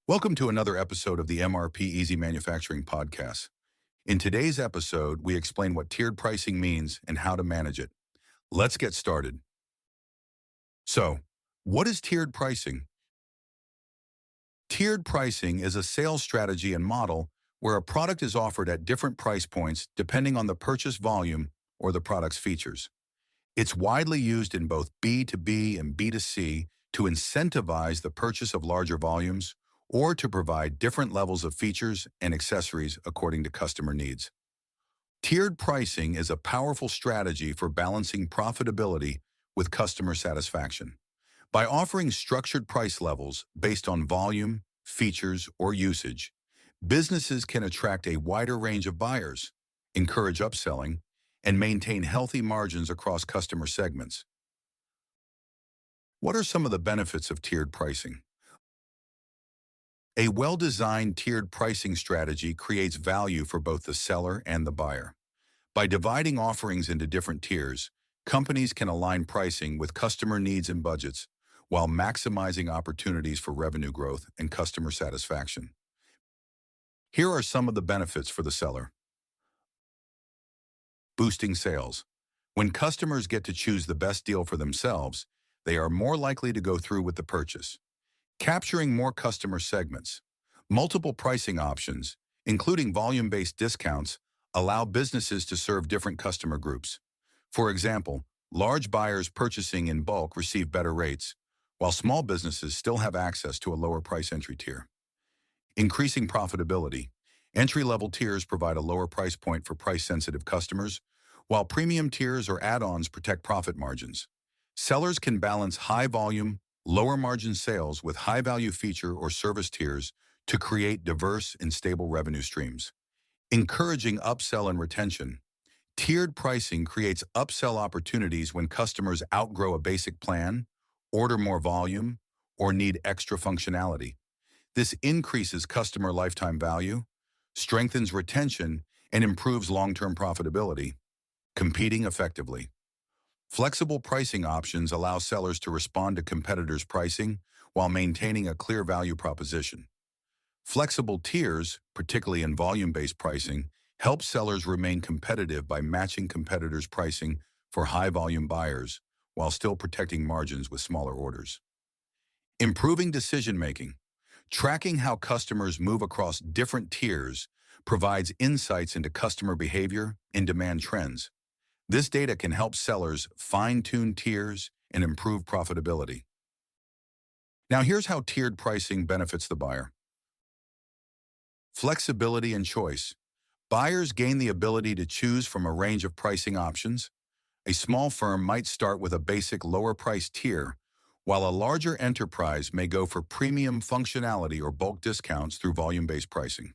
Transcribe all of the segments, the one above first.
Welcome to another episode of the MRP Easy Manufacturing Podcast. In today's episode, we explain what tiered pricing means and how to manage it. Let's get started. So, what is tiered pricing? Tiered pricing is a sales strategy and model where a product is offered at different price points depending on the purchase volume or the product's features. It's widely used in both B2B and B2C to incentivize the purchase of larger volumes or to provide different levels of features and accessories according to customer needs. Tiered pricing is a powerful strategy for balancing profitability with customer satisfaction. By offering structured price levels based on volume, features, or usage, businesses can attract a wider range of buyers, encourage upselling, and maintain healthy margins across customer segments. What are some of the benefits of tiered pricing? A well-designed tiered pricing strategy creates value for both the seller and the buyer. By dividing offerings into different tiers, companies can align pricing with customer needs and budgets while maximizing opportunities for revenue growth and customer satisfaction. Here are some of the benefits for the seller. Boosting sales. When customers get to choose the best deal for themselves, they are more likely to go through with the purchase. Capturing more customer segments. Multiple pricing options, including volume-based discounts, allow businesses to serve different customer groups. For example, large buyers purchasing in bulk receive better rates, while small businesses still have access to a lower price entry tier. Increasing profitability. Entry-level tiers provide a lower price point for price-sensitive customers, while premium tiers or add-ons protect profit margins. Sellers can balance high-volume, lower-margin sales with high-value feature or service tiers to create diverse and stable revenue streams. Encouraging upsell and retention. Tiered pricing creates upsell opportunities when customers outgrow a basic plan, order more volume, or need extra functionality. This increases customer lifetime value, strengthens retention, and improves long-term profitability. Competing effectively. Flexible pricing options allow sellers to respond to competitors' pricing while maintaining a clear value proposition. Flexible tiers, particularly in volume-based pricing, help sellers remain competitive by matching competitors' pricing for high-volume buyers while still protecting margins with smaller orders. Improving decision-making. Tracking how customers move across different tiers provides insights into customer behavior and demand trends. This data can help sellers fine-tune tiers and improve profitability. Now here's how tiered pricing benefits the buyer. Flexibility and choice. Buyers gain the ability to choose from a range of pricing options. A small firm might start with a basic lower-priced tier, while a larger enterprise may go for premium functionality or bulk discounts through volume-based pricing.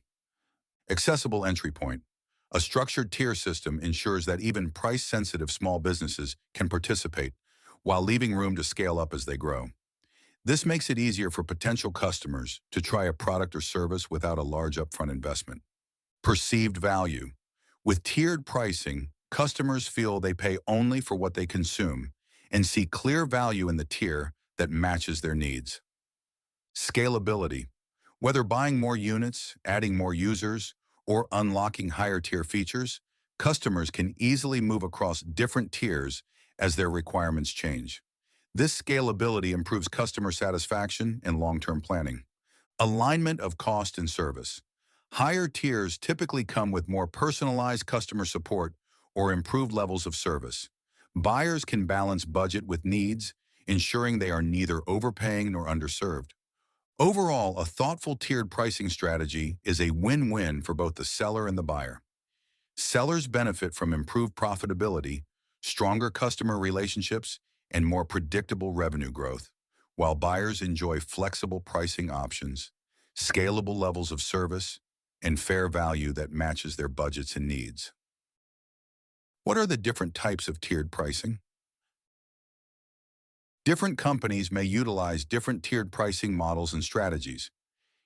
Accessible entry point. A structured tier system ensures that even price-sensitive small businesses can participate, while leaving room to scale up as they grow. This makes it easier for potential customers to try a product or service without a large upfront investment. Perceived value. With tiered pricing, customers feel they pay only for what they consume and see clear value in the tier that matches their needs. Scalability. Whether buying more units, adding more users, or unlocking higher tier features, customers can easily move across different tiers as their requirements change. This scalability improves customer satisfaction and long-term planning. Alignment of cost and service. Higher tiers typically come with more personalized customer support or improved levels of service. Buyers can balance budget with needs, ensuring they are neither overpaying nor underserved. Overall, a thoughtful tiered pricing strategy is a win-win for both the seller and the buyer. Sellers benefit from improved profitability, stronger customer relationships, and more predictable revenue growth, while buyers enjoy flexible pricing options, scalable levels of service, and fair value that matches their budgets and needs. What are the different types of tiered pricing? Different companies may utilize different tiered pricing models and strategies.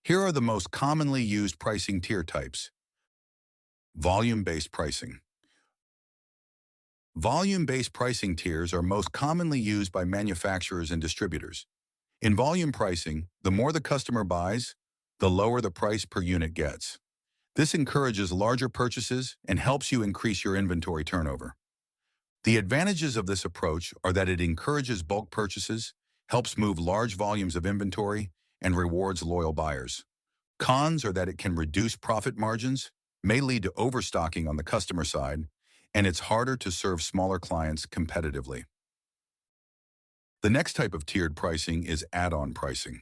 Here are the most commonly used pricing tier types. Volume-based pricing. Volume-based pricing tiers are most commonly used by manufacturers and distributors. In volume pricing, the more the customer buys, the lower the price per unit gets. This encourages larger purchases and helps you increase your inventory turnover. The advantages of this approach are that it encourages bulk purchases, helps move large volumes of inventory, and rewards loyal buyers. Cons are that it can reduce profit margins, may lead to overstocking on the customer side, and it's harder to serve smaller clients competitively. The next type of tiered pricing is add-on pricing.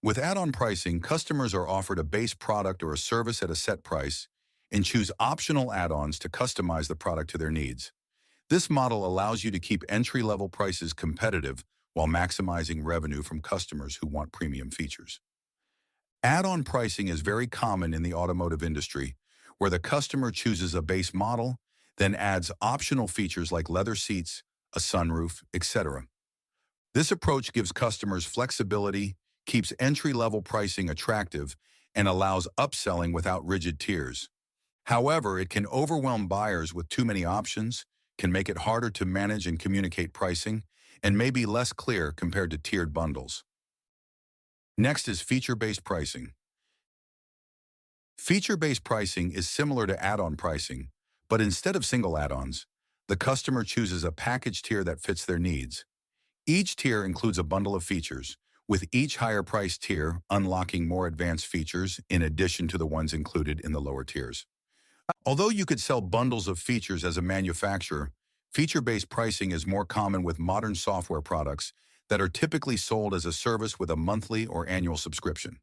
With add-on pricing, customers are offered a base product or a service at a set price and choose optional add-ons to customize the product to their needs. This model allows you to keep entry-level prices competitive while maximizing revenue from customers who want premium features. Add-on pricing is very common in the automotive industry, where the customer chooses a base model, then adds optional features like leather seats, a sunroof, etc. This approach gives customers flexibility, keeps entry-level pricing attractive, and allows upselling without rigid tiers. However, it can overwhelm buyers with too many options, can make it harder to manage and communicate pricing, and may be less clear compared to tiered bundles. Next is feature-based pricing. Feature-based pricing is similar to add-on pricing, but instead of single add-ons, the customer chooses a package tier that fits their needs. Each tier includes a bundle of features, with each higher-priced tier unlocking more advanced features in addition to the ones included in the lower tiers. Although you could sell bundles of features as a manufacturer, feature-based pricing is more common with modern software products that are typically sold as a service with a monthly or annual subscription.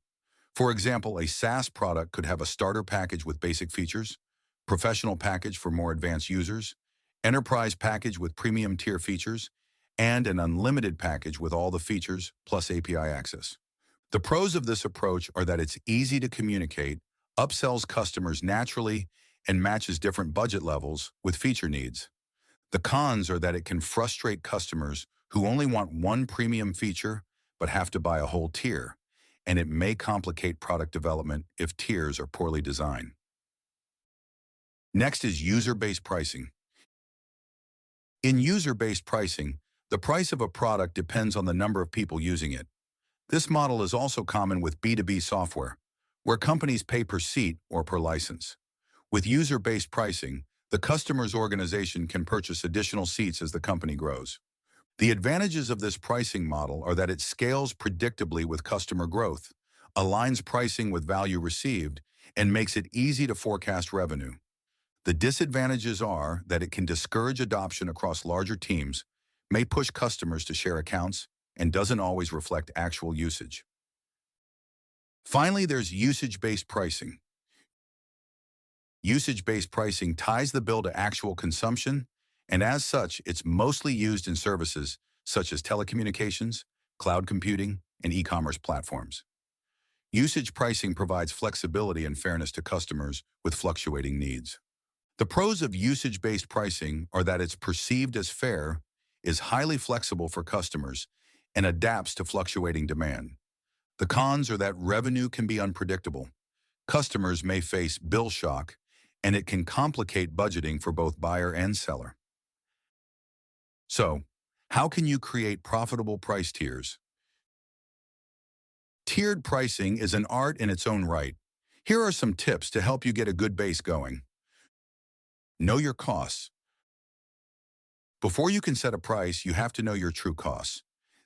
For example, a SaaS product could have a starter package with basic features, professional package for more advanced users, enterprise package with premium tier features, and an unlimited package with all the features plus API access. The pros of this approach are that it's easy to communicate, upsells customers naturally, and matches different budget levels with feature needs. The cons are that it can frustrate customers who only want one premium feature but have to buy a whole tier, and it may complicate product development if tiers are poorly designed. Next is user-based pricing. In user-based pricing, the price of a product depends on the number of people using it. This model is also common with B2B software, where companies pay per seat or per license. With user-based pricing, the customer's organization can purchase additional seats as the company grows. The advantages of this pricing model are that it scales predictably with customer growth, aligns pricing with value received, and makes it easy to forecast revenue. The disadvantages are that it can discourage adoption across larger teams, may push customers to share accounts, and doesn't always reflect actual usage. Finally, there's usage-based pricing. Usage-based pricing ties the bill to actual consumption, and as such, it's mostly used in services such as telecommunications, cloud computing, and e-commerce platforms. Usage pricing provides flexibility and fairness to customers with fluctuating needs. The pros of usage-based pricing are that it's perceived as fair, is highly flexible for customers, and adapts to fluctuating demand. The cons are that revenue can be unpredictable. Customers may face bill shock, and it can complicate budgeting for both buyer and seller. So, how can you create profitable price tiers? Tiered pricing is an art in its own right. Here are some tips to help you get a good base going. Know your costs. Before you can set a price, you have to know your true costs.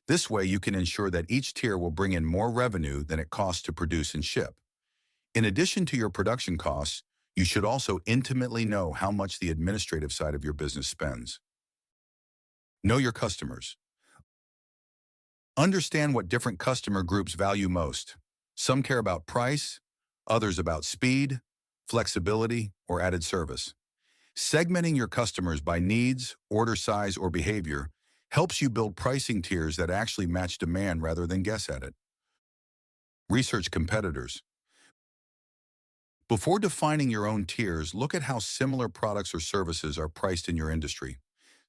This way, you can ensure that each tier will bring in more revenue than it costs to produce and ship. In addition to your production costs, you should also intimately know how much the administrative side of your business spends. Know your customers. Understand what different customer groups value most. Some care about price, others about speed, flexibility, or added service. Segmenting your customers by needs, order size, or behavior helps you build pricing tiers that actually match demand rather than guess at it. Research competitors. Before defining your own tiers, look at how similar products or services are priced in your industry.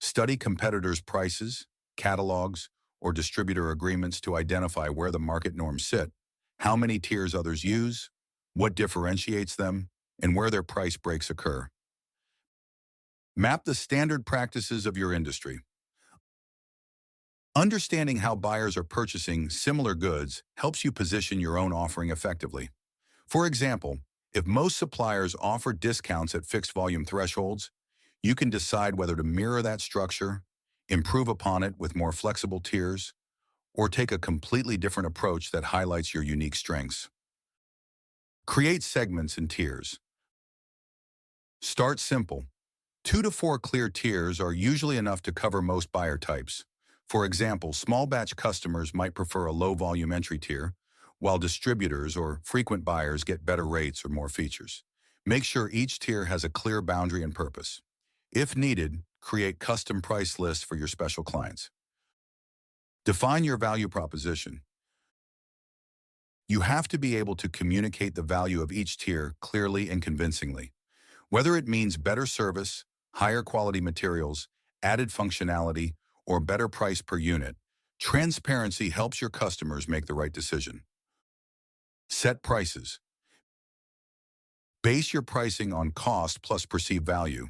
Study competitors' prices, catalogs, or distributor agreements to identify where the market norms sit, how many tiers others use, what differentiates them, and where their price breaks occur. Map the standard practices of your industry. Understanding how buyers are purchasing similar goods helps you position your own offering effectively. For example, if most suppliers offer discounts at fixed volume thresholds, you can decide whether to mirror that structure, improve upon it with more flexible tiers, or take a completely different approach that highlights your unique strengths. Create segments and tiers. Start simple. 2 to 4 clear tiers are usually enough to cover most buyer types. For example, small batch customers might prefer a low volume entry tier, while distributors or frequent buyers get better rates or more features. Make sure each tier has a clear boundary and purpose. If needed, create custom price lists for your special clients. Define your value proposition. You have to be able to communicate the value of each tier clearly and convincingly. Whether it means better service, higher quality materials, added functionality, or better price per unit, transparency helps your customers make the right decision. Set prices. Base your pricing on cost plus perceived value.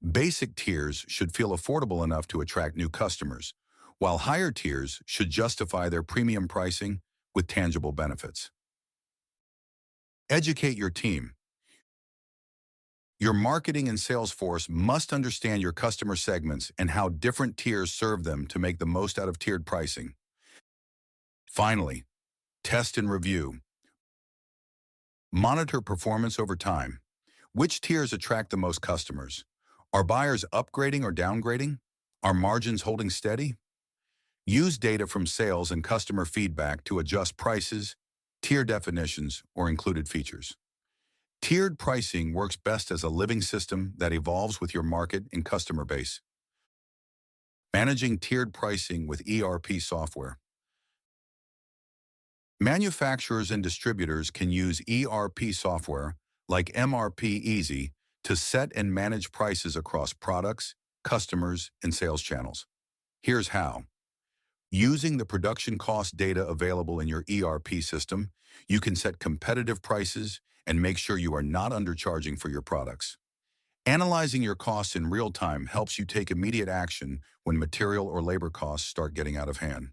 Basic tiers should feel affordable enough to attract new customers, while higher tiers should justify their premium pricing with tangible benefits. Educate your team. Your marketing and sales force must understand your customer segments and how different tiers serve them to make the most out of tiered pricing. Finally, test and review. Monitor performance over time. Which tiers attract the most customers? Are buyers upgrading or downgrading? Are margins holding steady? Use data from sales and customer feedback to adjust prices, tier definitions, or included features. Tiered pricing works best as a living system that evolves with your market and customer base. Managing tiered pricing with ERP software. Manufacturers and distributors can use ERP software like MRP Easy to set and manage prices across products, customers, and sales channels. Here's how. Using the production cost data available in your ERP system, you can set competitive prices and make sure you are not undercharging for your products. Analyzing your costs in real time helps you take immediate action when material or labor costs start getting out of hand.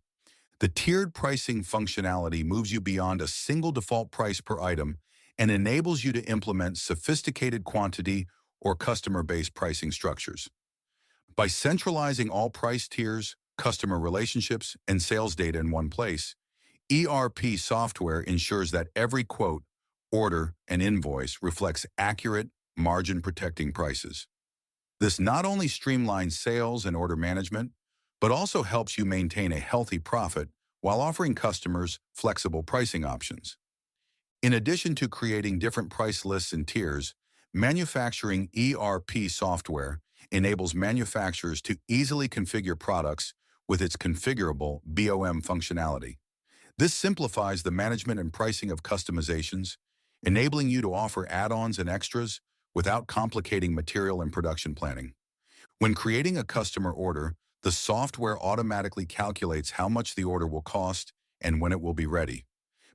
The tiered pricing functionality moves you beyond a single default price per item and enables you to implement sophisticated quantity or customer-based pricing structures. By centralizing all price tiers, customer relationships, and sales data in one place, ERP software ensures that every quote, order, and invoice reflects accurate, margin-protecting prices. This not only streamlines sales and order management, but also helps you maintain a healthy profit while offering customers flexible pricing options. In addition to creating different price lists and tiers, manufacturing ERP software enables manufacturers to easily configure products with its configurable BOM functionality. This simplifies the management and pricing of customizations, enabling you to offer add-ons and extras without complicating material and production planning. When creating a customer order, the software automatically calculates how much the order will cost and when it will be ready.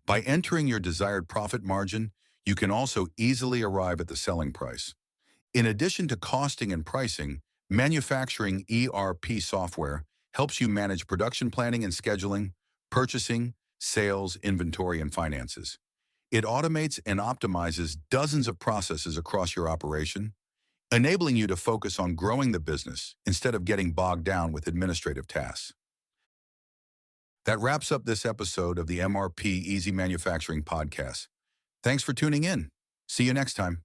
By entering your desired profit margin, you can also easily arrive at the selling price. In addition to costing and pricing, manufacturing ERP software helps you manage production planning and scheduling, purchasing, sales, inventory, and finances. It automates and optimizes dozens of processes across your operation, enabling you to focus on growing the business instead of getting bogged down with administrative tasks. That wraps up this episode of the MRP Easy Manufacturing Podcast. Thanks for tuning in. See you next time.